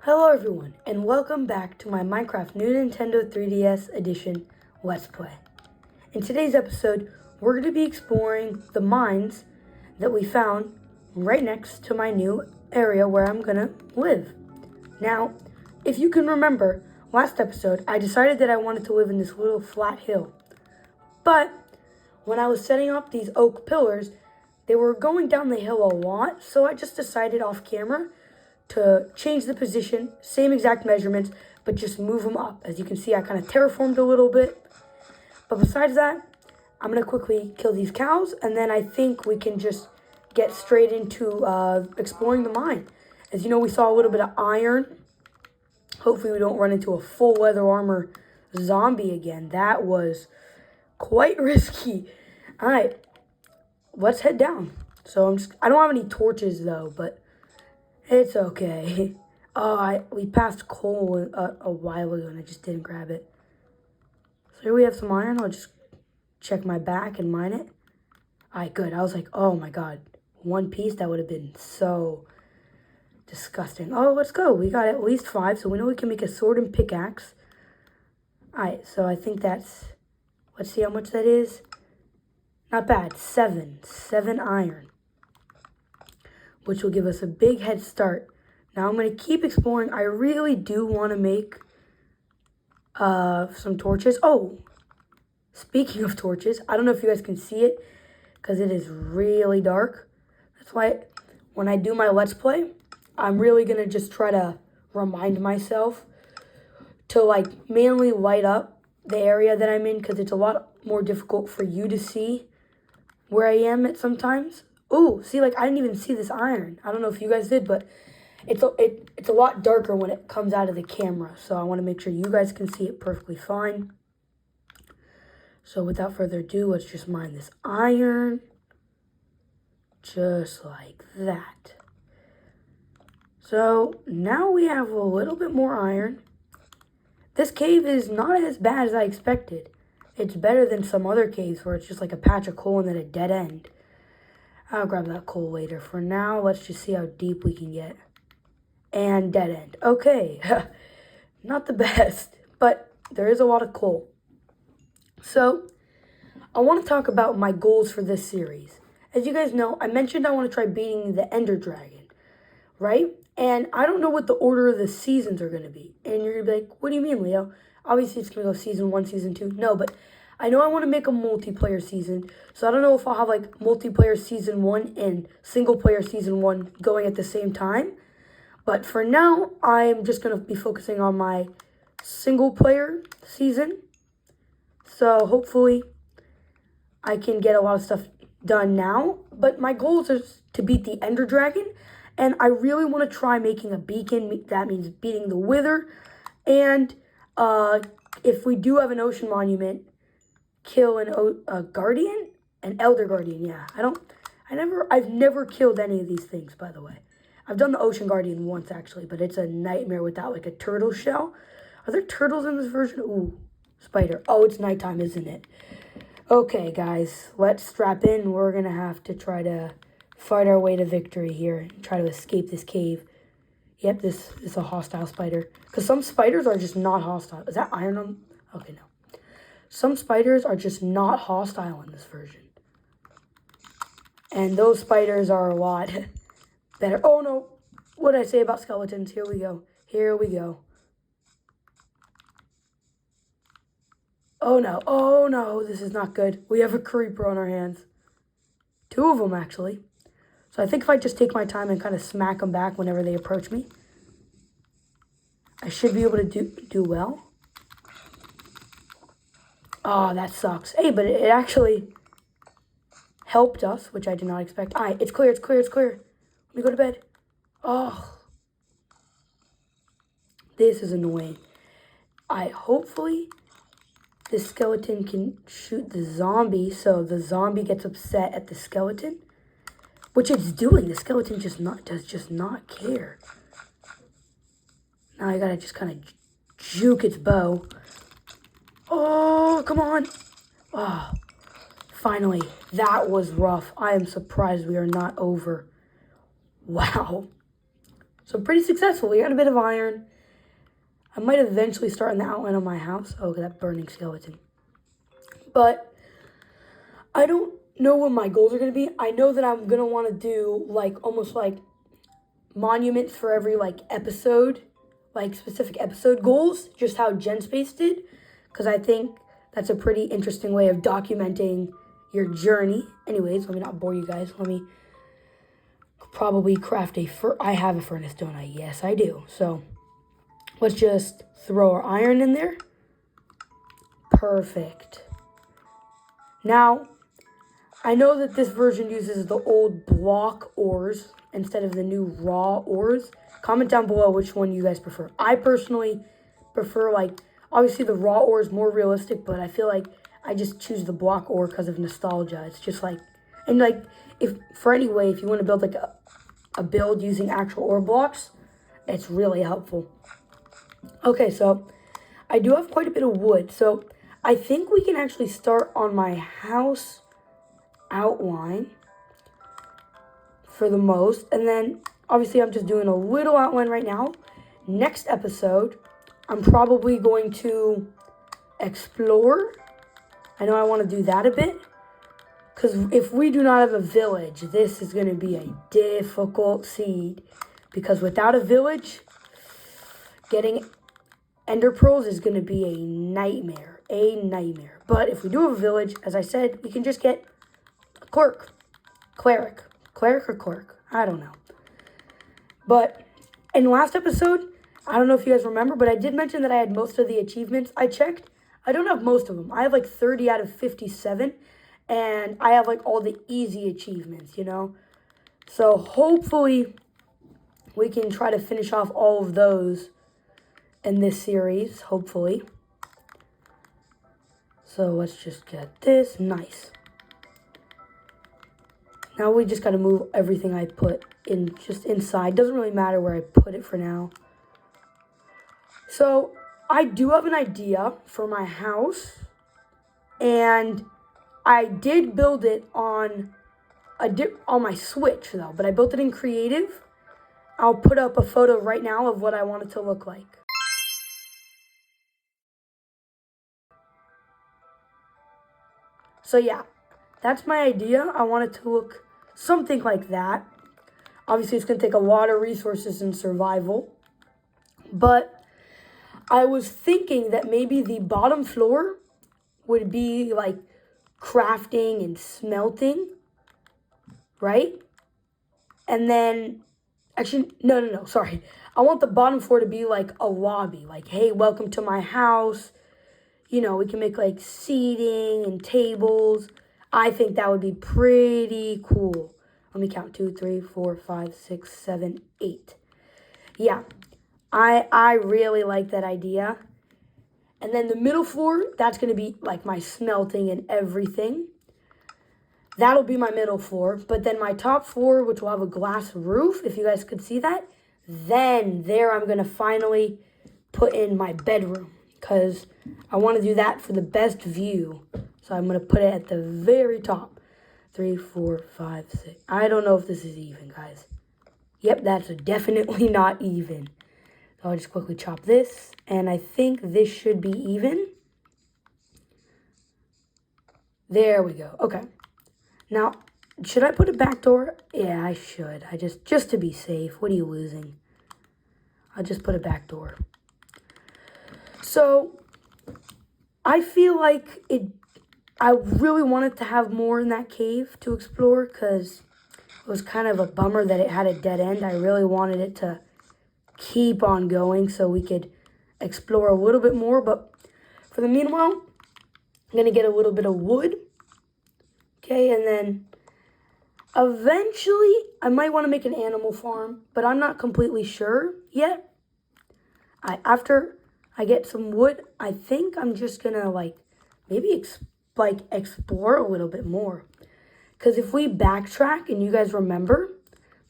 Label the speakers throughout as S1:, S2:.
S1: Hello everyone, and welcome back to my Minecraft New Nintendo 3DS Edition Let's Play. In today's episode, we're going to be exploring the mines that we found right next to my new area where I'm going to live. Now, if you can remember, last episode, I decided that I wanted to live in this little flat hill. But when I was setting up these oak pillars, they were going down the hill a lot, so I just decided off camera to change the position, same exact measurements, but just move them up. As you can see, I kind of terraformed a little bit. But besides that, I'm going to quickly kill these cows, and then I think we can just get straight into exploring the mine. As you know, we saw a little bit of iron. Hopefully we don't run into a full leather armor zombie again. That was quite risky. All right, let's head down. So I don't have any torches though, but it's okay. We passed coal a while ago and I just didn't grab it. So here we have some iron. I'll just check my back and mine it. All right, good. I was like, oh my God, one piece, that would have been so disgusting. Oh, let's go. We got at least 5, so we know we can make a sword and pickaxe. All right, so I think that's, let's see how much that is. Not bad, 7 iron, which will give us a big head start. Now I'm going to keep exploring. I really do want to make some torches. Oh, speaking of torches, I don't know if you guys can see it because it is really dark. That's why when I do my Let's Play, I'm really going to just try to remind myself to like mainly light up the area that I'm in, because it's a lot more difficult for you to see where I am at sometimes. Oh, see, like I didn't even see this iron. I don't know if you guys did, but it's a lot darker when it comes out of the camera. So I want to make sure you guys can see it perfectly fine. So without further ado, let's just mine this iron. Just like that. So now we have a little bit more iron. This cave is not as bad as I expected. It's better than some other caves where it's just like a patch of coal and then a dead end. I'll grab that coal later. For now, let's just see how deep we can get. And dead end. Okay, not the best, but there is a lot of coal. So, I want to talk about my goals for this series. As you guys know, I mentioned I want to try beating the Ender Dragon, right? And I don't know what the order of the seasons are going to be. And you're going to be like, what do you mean, Leo? Obviously, it's going to go season 1, season 2. No, but I know I want to make a multiplayer season. So I don't know if I'll have like multiplayer season 1 and single player season 1 going at the same time. But for now, I'm just going to be focusing on my single player season. So hopefully I can get a lot of stuff done now. But my goal is to beat the Ender Dragon. And I really want to try making a beacon. That means beating the Wither. And if we do have an ocean monument, kill a guardian? An elder guardian, yeah. I've never killed any of these things, by the way. I've done the ocean guardian once, actually, but it's a nightmare without, like, a turtle shell. Are there turtles in this version? Ooh, spider. Oh, it's nighttime, isn't it? Okay, guys, let's strap in. We're going to have to try to fight our way to victory here and try to escape this cave. Yep, this is a hostile spider. Because some spiders are just not hostile. Is that iron on? Okay, no. Some spiders are just not hostile in this version. And those spiders are a lot better. Oh, no. What did I say about skeletons? Here we go. Here we go. Oh, no. Oh, no. This is not good. We have a creeper on our hands. 2 of them, actually. So I think if I just take my time and kind of smack them back whenever they approach me, I should be able to do well. Oh, that sucks. Hey, but it actually helped us, which I did not expect. All right, it's clear, it's clear, it's clear. Let me go to bed. Oh, this is annoying. Hopefully this skeleton can shoot the zombie, so the zombie gets upset at the skeleton, which it's doing. The skeleton does just not care. Now I gotta just kind of juke its bow. Oh, come on. Oh, finally. That was rough. I am surprised we are not over. Wow. So pretty successful. We got a bit of iron. I might eventually start in the outline of my house. Oh, that burning skeleton. But I don't know what my goals are going to be. I know that I'm going to want to do like almost like monuments for every like episode, like specific episode goals, just how GenSpace did. Because I think that's a pretty interesting way of documenting your journey. Anyways, let me not bore you guys. Let me probably craft I have a furnace, don't I? Yes, I do. So let's just throw our iron in there. Perfect. Now, I know that this version uses the old block ores instead of the new raw ores. Comment down below which one you guys prefer. I personally prefer, like, obviously the raw ore is more realistic, but I feel like I just choose the block ore because of nostalgia. It's just like, and like, if you want to build like a build using actual ore blocks, it's really helpful. Okay, so I do have quite a bit of wood, so I think we can actually start on my house outline for the most, and then obviously I'm just doing a little outline right now. Next episode, I'm probably going to explore. I know I want to do that a bit, because if we do not have a village, this is going to be a difficult seed, because without a village, getting ender pearls is going to be a nightmare. But if we do have a village, as I said, we can just get a cleric, I don't know. But in the last episode, I don't know if you guys remember, but I did mention that I had most of the achievements. I checked. I don't have most of them. I have like 30 out of 57, and I have like all the easy achievements, you know? So hopefully we can try to finish off all of those in this series, hopefully. So let's just get this. Nice. Now we just got to move everything I put in just inside. Doesn't really matter where I put it for now. So I do have an idea for my house, and I did build it on my Switch though, but I built it in creative. I'll put up a photo right now of what I want it to look like. So yeah, that's my idea. I want it to look something like that. Obviously, it's going to take a lot of resources and survival. But I was thinking that maybe the bottom floor would be like crafting and smelting, right? And then, actually, no, sorry. I want the bottom floor to be like a lobby. Like, hey, welcome to my house. You know, we can make like seating and tables. I think that would be pretty cool. Let me count. 2, 3, 4, 5, 6, 7, 8. Yeah, I really like that idea. And then the middle floor, that's going to be like my smelting and everything. That'll be my middle floor. But then my top floor, which will have a glass roof, if you guys could see that, then there I'm going to finally put in my bedroom, because I want to do that for the best view. So I'm going to put it at the very top. 3, 4, 5, 6. I don't know if this is even, guys. Yep, that's definitely not even. So I'll just quickly chop this, and I think this should be even. There we go. Okay. Now, should I put a back door? Yeah, I should. Just to be safe. What are you losing? I'll just put a back door. So, I feel like I really wanted to have more in that cave to explore, because it was kind of a bummer that it had a dead end. I really wanted it to keep on going so we could explore a little bit more. But for the meanwhile, I'm going to get a little bit of wood. Okay, and then eventually I might want to make an animal farm, but I'm not completely sure yet. After I get some wood, I think I'm just going to like maybe explore a little bit more. Because if we backtrack and you guys remember,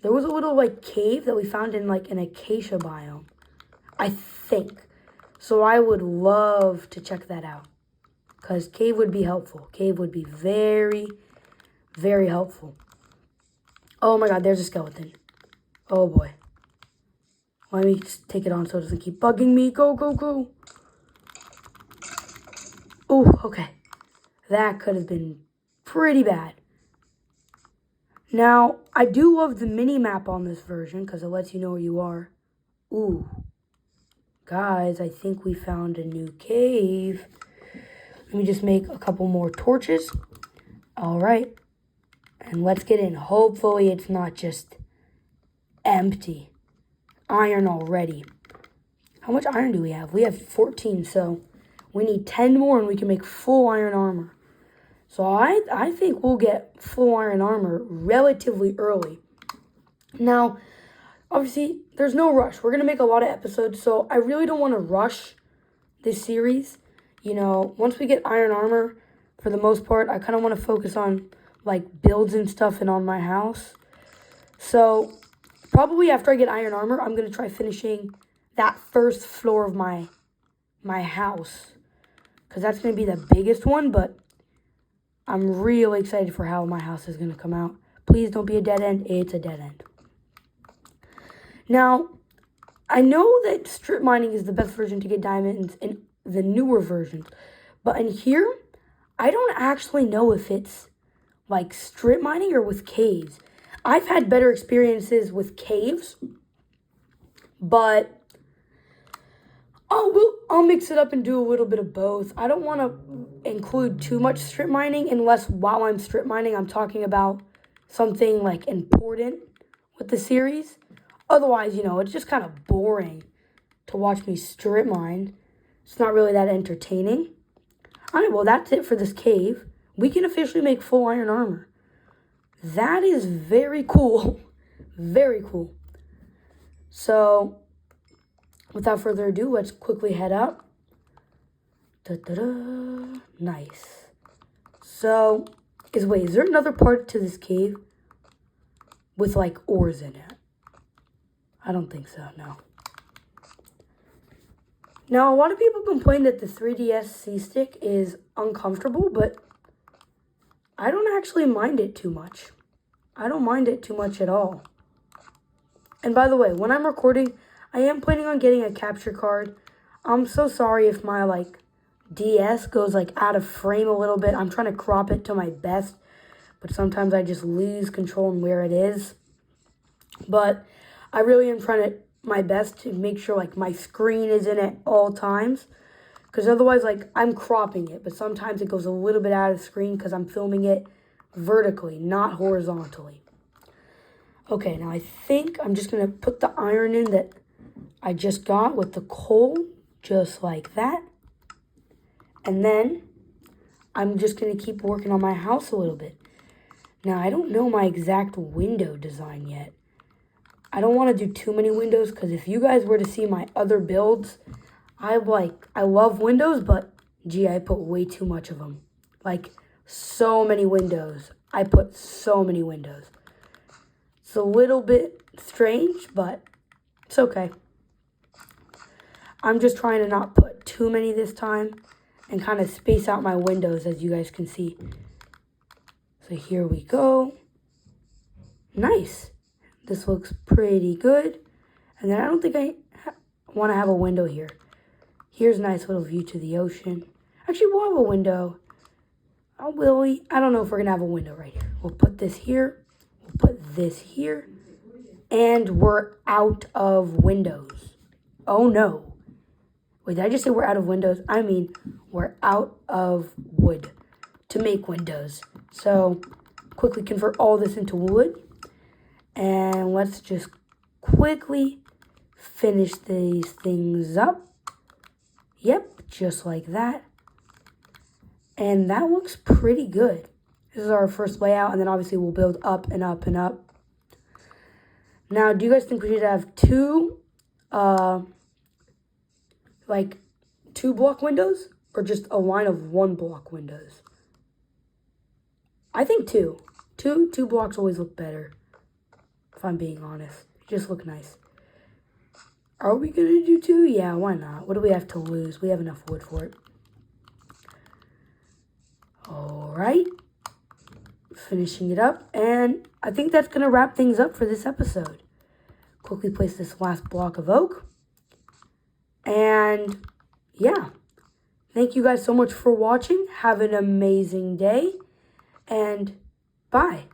S1: there was a little like cave that we found in like an acacia biome, I think. So I would love to check that out, because cave would be helpful. Cave would be very, very helpful. Oh my god, there's a skeleton. Oh boy. Let me just take it on so it doesn't keep bugging me. Go, go, go. Oh, okay. That could have been pretty bad. Now, I do love the mini-map on this version because it lets you know where you are. Ooh. Guys, I think we found a new cave. Let me just make a couple more torches. All right. And let's get in. Hopefully it's not just empty. Iron already. How much iron do we have? We have 14, so we need 10 more and we can make full iron armor. So I think we'll get full iron armor relatively early. Now, obviously, there's no rush. We're going to make a lot of episodes, so I really don't want to rush this series. You know, once we get iron armor, for the most part, I kind of want to focus on, like, builds and stuff and on my house. So, probably after I get iron armor, I'm going to try finishing that first floor of my house. Because that's going to be the biggest one, but I'm really excited for how my house is going to come out. Please don't be a dead end. It's a dead end. Now, I know that strip mining is the best version to get diamonds in the newer versions. But in here, I don't actually know if it's like strip mining or with caves. I've had better experiences with caves. But I'll mix it up and do a little bit of both. I don't want to include too much strip mining unless while I'm strip mining, I'm talking about something like important with the series. Otherwise, you know, it's just kind of boring to watch me strip mine. It's not really that entertaining. All right, well, that's it for this cave. We can officially make full iron armor. That is very cool. Very cool. So, without further ado, let's quickly head up. Da-da-da. Nice. So, is there another part to this cave with, like, ores in it? I don't think so, no. Now, a lot of people complain that the 3DS C-Stick is uncomfortable, but I don't actually mind it too much. I don't mind it too much at all. And by the way, when I'm recording, I am planning on getting a capture card. I'm so sorry if my, like, DS goes, like, out of frame a little bit. I'm trying to crop it to my best, but sometimes I just lose control on where it is. But I really am trying my best to make sure, like, my screen is in at all times. Because otherwise, like, I'm cropping it, but sometimes it goes a little bit out of screen because I'm filming it vertically, not horizontally. Okay, now I think I'm just going to put the iron in that I just got with the coal, just like that. And then I'm just going to keep working on my house a little bit. Now, I don't know my exact window design yet. I don't want to do too many windows because if you guys were to see my other builds, I love windows, but gee, I put way too much of them. Like, so many windows. I put so many windows. It's a little bit strange, but it's okay. I'm just trying to not put too many this time and kind of space out my windows, as you guys can see. So here we go. Nice. This looks pretty good. And then I don't think I want to have a window here. Here's a nice little view to the ocean. Actually, we'll have a window. Oh, will we? I don't know if we're going to have a window right here. We'll put this here. We'll put this here. And we're out of windows. Oh, no. Wait, did I just say we're out of windows? I mean, we're out of wood to make windows. So, quickly convert all this into wood. And let's just quickly finish these things up. Yep, just like that. And that looks pretty good. This is our first layout, and then obviously we'll build up and up and up. Now, do you guys think we should have two block windows, or just a line of 1 block windows? I think two. Two blocks always look better, if I'm being honest. They just look nice. Are we going to do 2? Yeah, why not? What do we have to lose? We have enough wood for it. Alright. Finishing it up. And I think that's going to wrap things up for this episode. quickly place this last block of oak. And yeah, thank you guys so much for watching. Have an amazing day, and bye.